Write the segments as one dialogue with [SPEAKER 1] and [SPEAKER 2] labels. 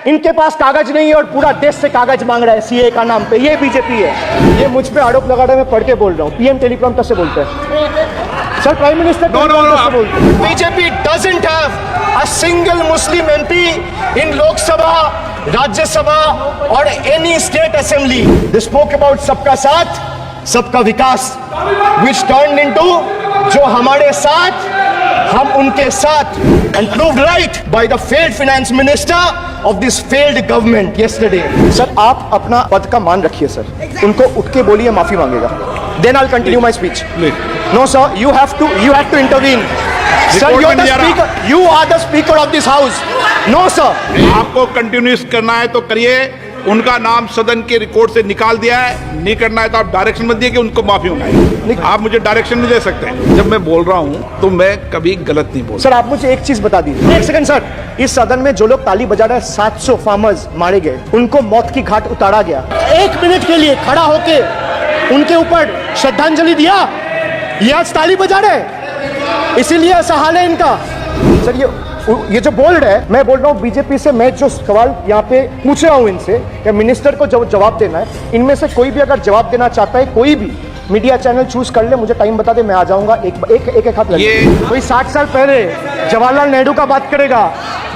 [SPEAKER 1] इनके पास कागज नहीं है और पूरा देश से कागज मांग रहा है सीए का नाम पे। ये बीजेपी है। ये मुझ पे आरोप लगा रहा है, मैं पढ़ के बोल रहा हूँ। पीएम टेलीप्रॉम्प्टर से बोलते हैं सर, प्राइम मिनिस्टर टेलीप्रॉम्प्टर से बोलते हैं। BJP doesn't have a single Muslim MP in Lok Sabha, Rajya Sabha और any state assembly. They spoke about सबका साथ सबका विकास, which turned into जो हमारे साथ हम उनके साथ, and proved right by the failed finance minister of this failed government yesterday. Sir आप अपना पद का मान रखिए सर, उनको उठ के बोलिए माफी मांगेगा, then I'll continue my speech. No sir, you have to intervene. Sir, you are the speaker of this house. No sir.
[SPEAKER 2] आपको कंटिन्यूस करना है तो करिए, उनका नाम सदन के रिकॉर्ड से निकाल दिया है। नहीं करना है तो आप डायरेक्शन मत दिए कि उनको माफी मंगाए। आप मुझे डायरेक्शन नहीं दे सकते। जब मैं बोल रहा हूं तो मैं कभी गलत नहीं बोल।
[SPEAKER 1] सर आप मुझे एक चीज बता दीजिए, एक सेकंड सर। इस सदन में जो लोग ताली बजा रहे हैं, 700 फार्मर्स मारे गए, उनको मौत की घाट उतारा गया। 1 मिनट के लिए खड़ा होके उनके ऊपर श्रद्धांजलि दिया, ये आज ताली बजा रहे, इसीलिए ऐसा हाल है इनका। सर ये जो बोल रहे हैं, मैं बोल रहा हूँ बीजेपी से, मैं जो सवाल यहाँ पे पूछ रहा हूँ इनसे कि मिनिस्टर को जवाब देना है, इनमें से कोई भी अगर जवाब देना चाहता है, कोई भी मीडिया चैनल चूज कर ले, मुझे टाइम बता दे, मैं आ जाऊंगा। एक हाथ लगे। कोई 60 साल पहले जवाहरलाल नेहरू का बात करेगा,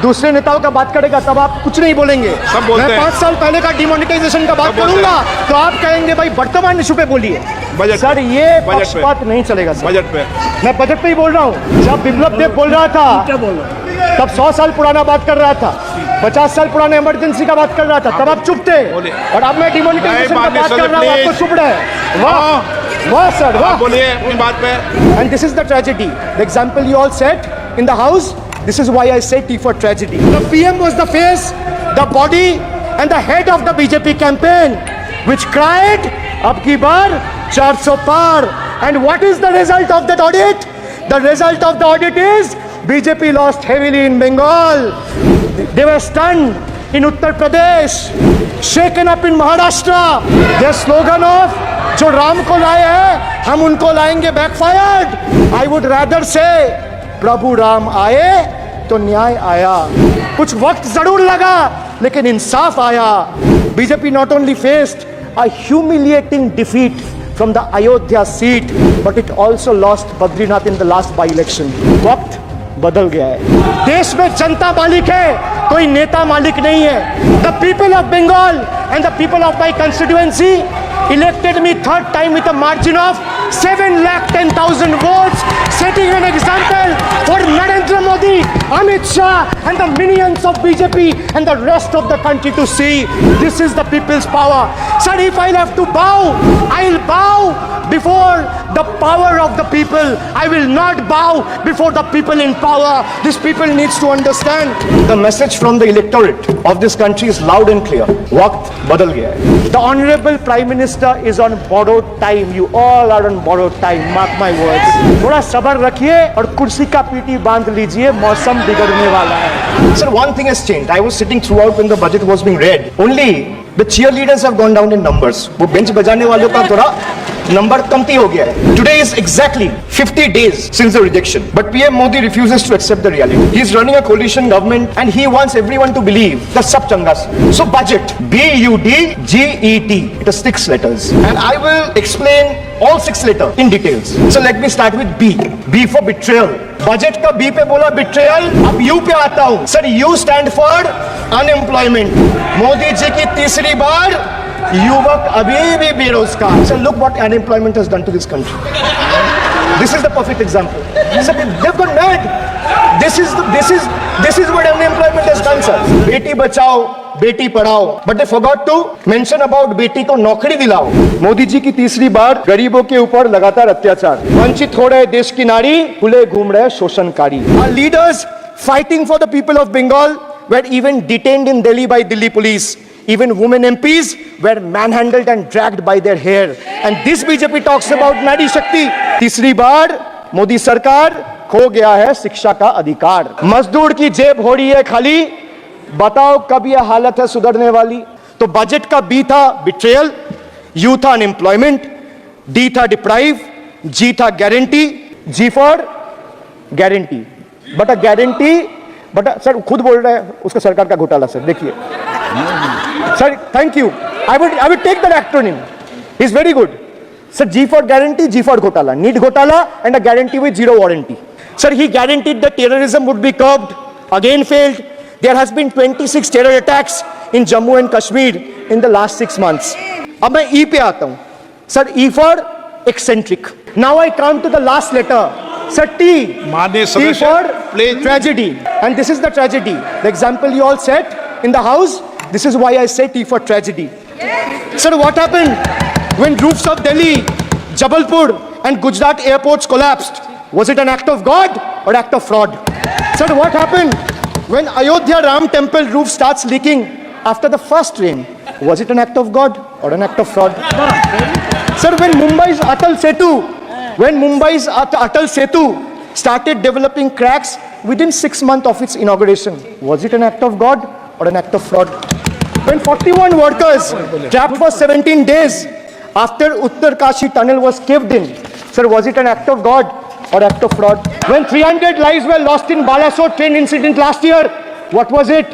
[SPEAKER 1] दूसरे नेताओं का बात करेगा, तब आप कुछ नहीं बोलेंगे। मैं 5 साल पहले का डिमोनेटाइजेशन का बात करूंगा तो आप कहेंगे भाई वर्तमान इशू पे बोलिए। सर ये पक्षपात नहीं चलेगा सर।
[SPEAKER 2] बजट पे
[SPEAKER 1] मैं बजट पे ही बोल रहा हूँ। जब बिप्लब देव बोल रहा था तब 100 साल पुराना बात कर रहा था, 50 साल पुराने इमरजेंसी का बात कर रहा था, तब आप चुप थे। और अब मैं डिमोनेटाइजेशन का बात कर रहा हूँ, आपको चुप रहे। वाह वाह सर वाह,
[SPEAKER 2] बोलिए अपनी बात पे।
[SPEAKER 1] And this is the tragedy. The example you all set in the house, this is why I say T for tragedy. The PM was the face, the body and the head of the BJP campaign, which cried, "Ab ki bar 400 par." And what is the result of that audit? The result of the audit is BJP lost heavily in Bengal. They were stunned in Uttar Pradesh, shaken up in Maharashtra. Their slogan of जो राम को लाए हैं हम उनको लाएंगे backfired. I would rather say प्रभु राम आए तो न्याय आया। कुछ वक्त जरूर लगा लेकिन इंसाफ आया। BJP not only faced a humiliating defeat from the Ayodhya seat, but it also lost Badrinath in the last by-election. वक्त बदल गया है। देश में जनता मालिक है, कोई नेता मालिक नहीं है। The people of Bengal and the people of my constituency elected me 3rd time with a margin of 7,10,000 votes, setting an example for Narendra Modi, Amit Shah and the minions of BJP and the rest of the country to see this is the people's power. Sir, if I'll have to bow, I'll bow before the power of the people. I will not bow before the people in power. This people needs to understand. The message from the electorate of this country is loud and clear. वक्त बदल गया है। The Honorable Prime Minister is on borrowed time. You all are on borrowed time. Mark my words. थोड़ा सब्र रखिए और कुर्सी का पीटी बांध लीजिए, मौसम बिगड़ने वाला है। Sir, one thing has changed. I was sitting throughout when the budget was being read. Only the cheerleaders have gone down in numbers. वो बेंच बजाने वालों का थोड़ा नंबर कमती हो गया है। Today is exactly 50 days since the rejection, but PM Modi refuses to accept the reality. He is running a coalition government and he wants everyone to believe that sab changa se. So budget, BUDGET, it has 6 letters, and I will explain all 6 letters in details. So let me start with B. B for betrayal. Budget का B पे बोला betrayal, अब U पे आता हूं। Sir U stand for unemployment. Modi ji की तीसरी बार युवक अभी भी बेरोजगार। Sir look what unemployment has done to this country. This is the perfect example. Sir, they've gone mad. This is what unemployment has done, sir. Beti Bachao, Beti Padhao, but they forgot to mention about बेटी को नौकरी दिलाओ। मोदी जी की तीसरी बार गरीबों के ऊपर लगातार अत्याचार, वंचित हो रहे देश की नारी, खुले घूम रहे शोषणकारी। Our leaders fighting for the people of Bengal were even detained in Delhi by Delhi police. Even women MPs were manhandled and dragged by their hair. And this BJP talks about Nari Shakti. तीसरी बार मोदी सरकार, खो गया है शिक्षा का अधिकार। मजदूर की जेब हो रही है खाली, बताओ कब यह हालत है सुधरने वाली। तो बजट का बी था बिट्रेयल, यू था अनएम्प्लॉयमेंट, डी था डिप्राइव, जी था guarantee, G for guarantee. But sir खुद बोल रहे हैं उसका सरकार का घोटाला। सर देखिए Sir, thank you. I would take that acronym. He's very good. Sir, G for guarantee, G for Ghotala. Need Ghotala and a guarantee with zero warranty. Sir, he guaranteed that terrorism would be curbed. Again failed. There has been 26 terror attacks in Jammu and Kashmir in the last 6 months. अब मैं E पे आता हूँ. Sir, E for eccentric. Now I come to the last letter. Sir, T.
[SPEAKER 2] माननीय
[SPEAKER 1] T
[SPEAKER 2] सदस्य,
[SPEAKER 1] for
[SPEAKER 2] please.
[SPEAKER 1] tragedy. And this is the tragedy. The example you all set in the house, this is why I say T for tragedy. Sir, what happened when roofs of Delhi, Jabalpur and Gujarat airports collapsed? Was it an act of God or act of fraud? Sir, what happened when Ayodhya Ram temple roof starts leaking after the first rain? Was it an act of God or an act of fraud? Sir, when Mumbai's Atal Setu started developing cracks within 6 months of its inauguration, was it an act of God or an act of fraud? When 41 workers trapped for 17 days after Uttarkashi tunnel was caved in, sir, was it an act of God or act of fraud? When 300 lives were lost in Balasore train incident last year, what was it?